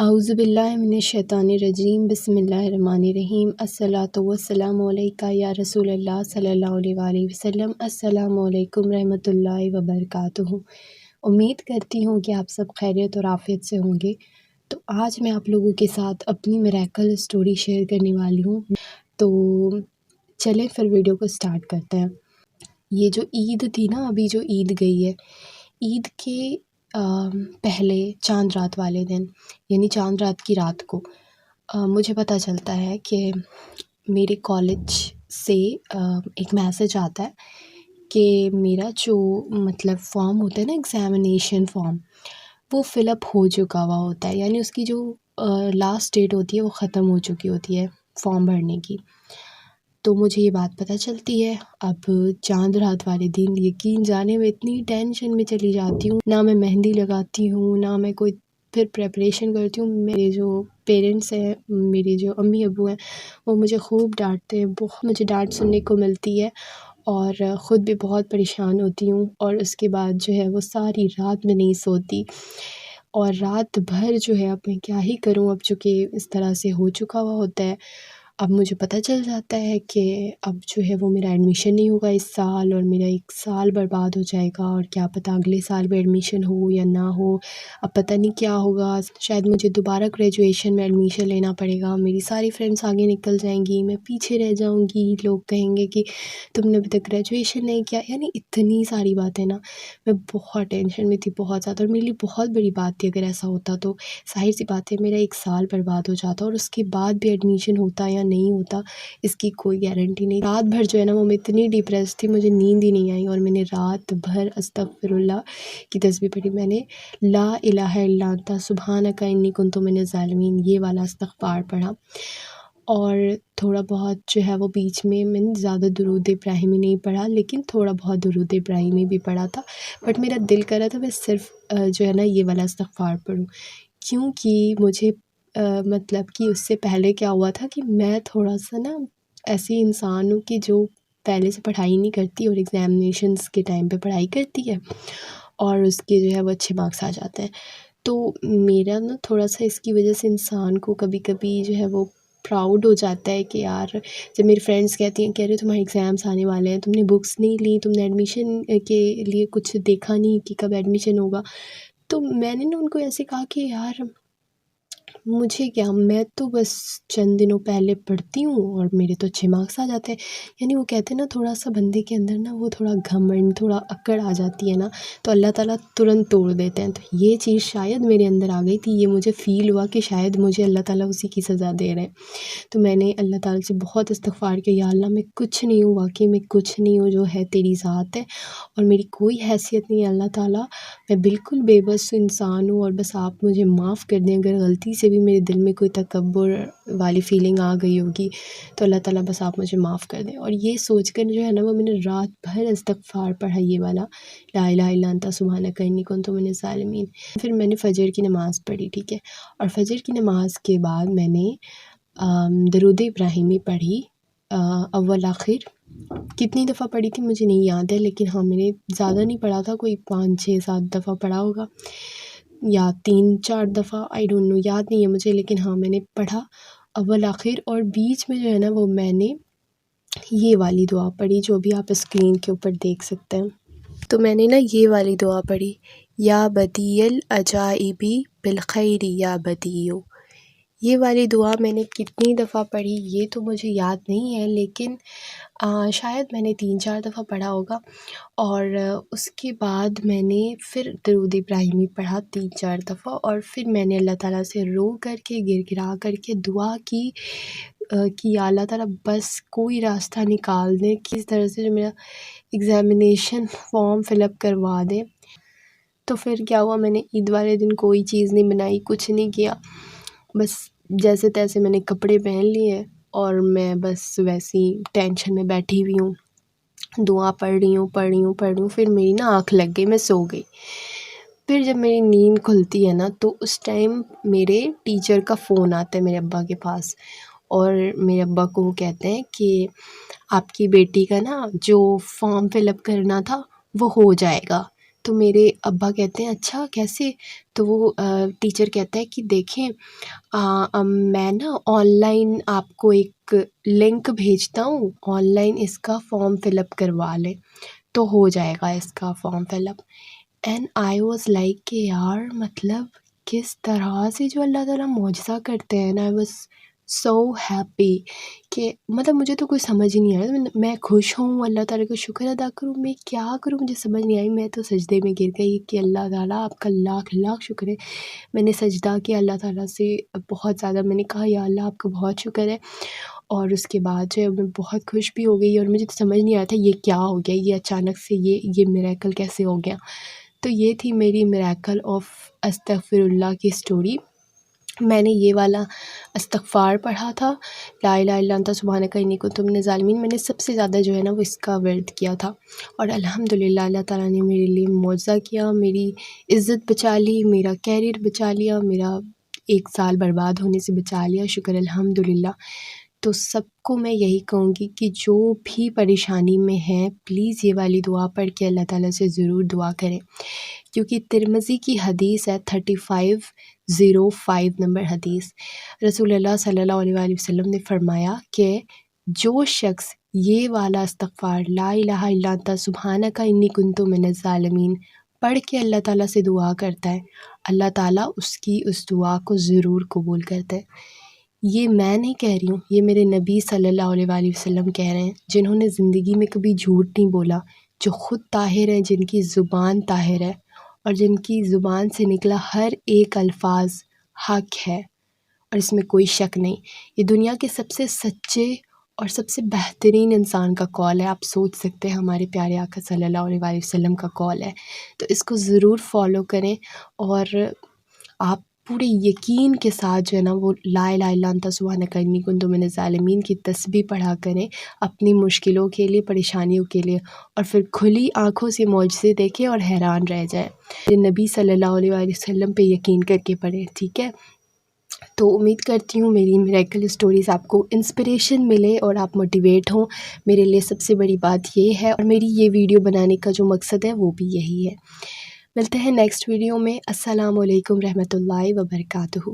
اعوذ باللہ من الشیطان الرجیم بسم اللہ الرحمن الرحیم الصلاۃ والسلام علیکہ یا رسول اللہ صلی اللہ علیہ وآلہ وسلم۔ السلام علیکم رحمۃ اللہ وبرکاتہ۔ امید کرتی ہوں کہ آپ سب خیریت اور عافیت سے ہوں گے۔ تو آج میں آپ لوگوں کے ساتھ اپنی میریکل اسٹوری شیئر کرنے والی ہوں، تو چلیں پھر ویڈیو کو سٹارٹ کرتے ہیں۔ یہ جو عید تھی نا، ابھی جو عید گئی ہے، عید کے پہلے چاند رات والے دن، یعنی چاند رات کی رات کو مجھے پتہ چلتا ہے کہ میرے کالج سے ایک میسیج آتا ہے کہ میرا جو فارم ہوتا ہے نا، ایگزامینیشن فارم، وہ فل اپ ہو چکا ہوا ہوتا ہے، یعنی اس کی جو لاسٹ ڈیٹ ہوتی ہے وہ ختم ہو چکی ہوتی ہے فارم بھرنے کی۔ تو مجھے یہ بات پتہ چلتی ہے۔ اب چاند رات والے دن یقین جانے میں اتنی ٹینشن میں چلی جاتی ہوں، نہ میں مہندی لگاتی ہوں، نہ میں کوئی پھر پریپریشن کرتی ہوں۔ میرے جو پیرنٹس ہیں، میری جو امی ابو ہیں، وہ مجھے خوب ڈانٹتے ہیں، بہت مجھے ڈانٹ سننے کو ملتی ہے، اور خود بھی بہت پریشان ہوتی ہوں، اور اس کے بعد جو ہے وہ ساری رات میں نہیں سوتی، اور رات بھر جو ہے اب میں کیا ہی کروں، اب چونکہ اس طرح سے ہو چکا ہوا ہوتا ہے۔ اب مجھے پتہ چل جاتا ہے کہ اب جو ہے وہ میرا ایڈمیشن نہیں ہوگا اس سال، اور میرا ایک سال برباد ہو جائے گا، اور کیا پتہ اگلے سال بھی ایڈمیشن ہو یا نہ ہو، اب پتہ نہیں کیا ہوگا، شاید مجھے دوبارہ گریجویشن میں ایڈمیشن لینا پڑے گا، میری ساری فرینڈس آگے نکل جائیں گی، میں پیچھے رہ جاؤں گی، لوگ کہیں گے کہ تم نے ابھی تک گریجویشن نہیں کیا، یعنی اتنی ساری باتیں نا، میں بہت ٹینشن میں تھی، بہت زیادہ، اور میرے لیے بہت بڑی بات تھی اگر ایسا ہوتا تو۔ ظاہر سی بات ہے میرا ایک سال برباد ہو جاتا، اور اس کے بعد بھی ایڈمیشن ہوتا یا نہیں ہوتا اس کی کوئی گارنٹی نہیں۔ رات بھر جو ہے نا وہ میں اتنی ڈپریس تھی، مجھے نیند ہی نہیں آئی، اور میں نے رات بھر استغفر اللہ کی تسبیح پڑھی، میں نے لا الہ الا انت سبحانک انی کنت من الظالمین، یہ والا استغفار پڑھا، اور تھوڑا بہت جو ہے وہ بیچ میں نے زیادہ درود ابراہیمی نہیں پڑھا، لیکن تھوڑا بہت درود ابراہیمی بھی پڑھا تھا، بٹ میرا دل کر رہا تھا میں صرف جو ہے نا یہ والا استغفار پڑھوں، کیونکہ مجھے کہ اس سے پہلے کیا ہوا تھا کہ میں تھوڑا سا نا ایسی انسان ہوں کہ جو پہلے سے پڑھائی نہیں کرتی، اور ایگزامینیشنس کے ٹائم پہ پڑھائی کرتی ہے، اور اس کے جو ہے وہ اچھے مارکس آ جاتے ہیں۔ تو میرا نا تھوڑا سا اس کی وجہ سے انسان کو کبھی کبھی جو ہے وہ پراؤڈ ہو جاتا ہے کہ یار، جب میری فرینڈس کہتی ہیں کہ ارے تمہارے ایگزامس آنے والے ہیں، تم نے بکس نہیں لی، تم نے ایڈمیشن کے لیے کچھ دیکھا نہیں کہ کب ایڈمیشن ہوگا، تو میں نے نا ان کو ایسے کہا کہ یار مجھے کیا، میں تو بس چند دنوں پہلے پڑھتی ہوں اور میرے تو اچھے مارکس آ جاتے ہیں، یعنی وہ کہتے ہیں نا تھوڑا سا بندے کے اندر نا وہ تھوڑا گھمنڈ، تھوڑا اکڑ آ جاتی ہے نا، تو اللہ تعالیٰ ترنت توڑ دیتے ہیں۔ تو یہ چیز شاید میرے اندر آ گئی تھی، یہ مجھے فیل ہوا کہ شاید مجھے اللہ تعالیٰ اسی کی سزا دے رہے ہیں۔ تو میں نے اللہ تعالیٰ سے بہت استغفار کیا، یا اللہ میں کچھ نہیں ہوں، واقعی میں کچھ نہیں ہوں، جو ہے تیری ذات ہے، اور میری کوئی حیثیت نہیں ہے اللہ تعالیٰ، میں بالکل بے بس انسان ہوں، اور بس آپ مجھے معاف کر دیں، اگر غلطی سے بھی میرے دل میں کوئی تکبر والی فیلنگ آ گئی ہوگی تو اللہ تعالیٰ بس آپ مجھے معاف کر دیں۔ اور یہ سوچ کر جو ہے نا وہ میں نے رات بھر استغفار پڑھا، یہ والا لا الہ الا انت سبحانک انی کنت من الظالمین۔ پھر میں نے فجر کی نماز پڑھی، ٹھیک ہے، اور فجر کی نماز کے بعد میں نے درود ابراہیمی پڑھی، اول آخر کتنی دفعہ پڑھی تھی مجھے نہیں یاد ہے، لیکن ہاں میں نے زیادہ نہیں پڑھا تھا، کوئی 5 6 7 دفعہ پڑھا ہوگا، یا 3 4 دفعہ، آئی ڈونٹ نو، یاد نہیں ہے مجھے، لیکن ہاں میں نے پڑھا اول آخر، اور بیچ میں جو ہے نا وہ میں نے یہ والی دعا پڑھی جو بھی آپ اسکرین کے اوپر دیکھ سکتے ہیں۔ تو میں نے نا یہ والی دعا پڑھی، یا بدیع العجائب بالخیر یا بدیع۔ یہ والی دعا میں نے کتنی دفعہ پڑھی یہ تو مجھے یاد نہیں ہے، لیکن شاید میں نے 3 4 دفعہ پڑھا ہوگا، اور اس کے بعد میں نے پھر درود ابراہیمی پڑھا 3 4 دفعہ، اور پھر میں نے اللہ تعالیٰ سے رو کر کے، گر گرا کر کے دعا کی کہ یا اللہ تعالیٰ بس کوئی راستہ نکال دیں، کس طرح سے جو میرا ایگزامینیشن فارم فل اپ کروا دیں۔ تو پھر کیا ہوا، میں نے عید والے دن کوئی چیز نہیں بنائی، کچھ نہیں کیا، بس جیسے تیسے میں نے کپڑے پہن لیے، اور میں بس ویسی ٹینشن میں بیٹھی ہوئی ہوں، دعا پڑھ رہی ہوں، پھر میری نا آنکھ لگ گئی، میں سو گئی۔ پھر جب میری نیند کھلتی ہے نا تو اس ٹائم میرے ٹیچر کا فون آتا ہے میرے ابا کے پاس، اور میرے ابا کو وہ کہتے ہیں کہ آپ کی بیٹی کا نا جو فارم فل اپ کرنا تھا وہ ہو جائے گا، تو میرے ابا کہتے ہیں اچھا کیسے؟ تو وہ ٹیچر کہتا ہے کہ دیکھیں میں نا آن لائن آپ کو ایک لنک بھیجتا ہوں، آن لائن اس کا فارم فل اپ کروا لیں تو ہو جائے گا اس کا form fill up. And I was like کہ یار مطلب کس طرح سے جو اللہ تعالیٰ معجزہ کرتے ہیں نا، آئی واز سو ہیپی کہ مطلب مجھے تو کوئی سمجھ ہی نہیں آیا، میں خوش ہوں، اللہ تعالیٰ کا شکر ادا کروں، میں کیا کروں مجھے سمجھ نہیں آئی۔ میں تو سجدے میں گر گئی کہ اللہ تعالیٰ آپ کا لاکھ لاکھ شکر ہے۔ میں نے سجدہ کیا اللہ تعالیٰ سے بہت زیادہ، میں نے کہا یا اللہ آپ کا بہت شکر ہے، اور اس کے بعد جو ہے میں بہت خوش بھی ہو گئی، اور مجھے تو سمجھ نہیں آیا تھا یہ کیا ہو گیا، یہ اچانک سے یہ میریکل کیسے ہو گیا۔ تو یہ تھی میری میریکل آف استغفر اللہ کی سٹوری۔ میں نے یہ والا استغفار پڑھا تھا، لا الہ الا انت سبحانک انی کنت من الظالمین، میں نے سب سے زیادہ جو ہے نا وہ اس کا ورد کیا تھا، اور الحمدللہ اللہ تعالیٰ نے میرے لیے معجزہ کیا، میری عزت بچا لی، میرا کیریئر بچا لیا، میرا 1 سال برباد ہونے سے بچا لیا، شکر الحمدللہ۔ تو سب کو میں یہی کہوں گی کہ جو بھی پریشانی میں ہیں پلیز یہ والی دعا پڑھ کے اللہ تعالیٰ سے ضرور دعا کریں، کیونکہ ترمذی کی حدیث ہے 3505 نمبر حدیث، رسول اللہ صلی اللہ علیہ وآلہ وسلم نے فرمایا کہ جو شخص یہ والا استغفار لا الہ الا انت سبحانک انی کنت من الظالمین پڑھ کے اللہ تعالیٰ سے دعا کرتا ہے، اللہ تعالیٰ اس کی اس دعا کو ضرور قبول کرتا ہے۔ یہ میں نہیں کہہ رہی ہوں، یہ میرے نبی صلی اللہ علیہ وآلہ وسلم کہہ رہے ہیں، جنہوں نے زندگی میں کبھی جھوٹ نہیں بولا، جو خود طاہر ہیں، جن کی زبان طاہر ہے، اور جن کی زبان سے نکلا ہر ایک الفاظ حق ہے اور اس میں کوئی شک نہیں۔ یہ دنیا کے سب سے سچے اور سب سے بہترین انسان کا قول ہے، آپ سوچ سکتے ہیں ہمارے پیارے آقا صلی اللہ علیہ وآلہ وسلم کا قول ہے، تو اس کو ضرور فالو کریں، اور آپ پورے یقین کے ساتھ جو ہے نا وہ لا الہ الا انت سبحانک انی کنت من الظالمین کی تسبیح پڑھا کریں اپنی مشکلوں کے لیے، پریشانیوں کے لیے، اور پھر کھلی آنکھوں سے معجزے دیکھیں اور حیران رہ جائیں۔ نبی صلی اللہ علیہ وآلہ وسلم پہ یقین کر کے پڑھیں، ٹھیک ہے؟ تو امید کرتی ہوں میری میریکل سٹوریز آپ کو انسپریشن ملے اور آپ موٹیویٹ ہوں، میرے لیے سب سے بڑی بات یہ ہے، اور میری یہ ویڈیو بنانے کا جو مقصد ہے وہ بھی یہی ہے۔ ملتے ہیں نیکسٹ ویڈیو میں۔ السلام علیکم رحمۃ اللہ وبرکاتہ۔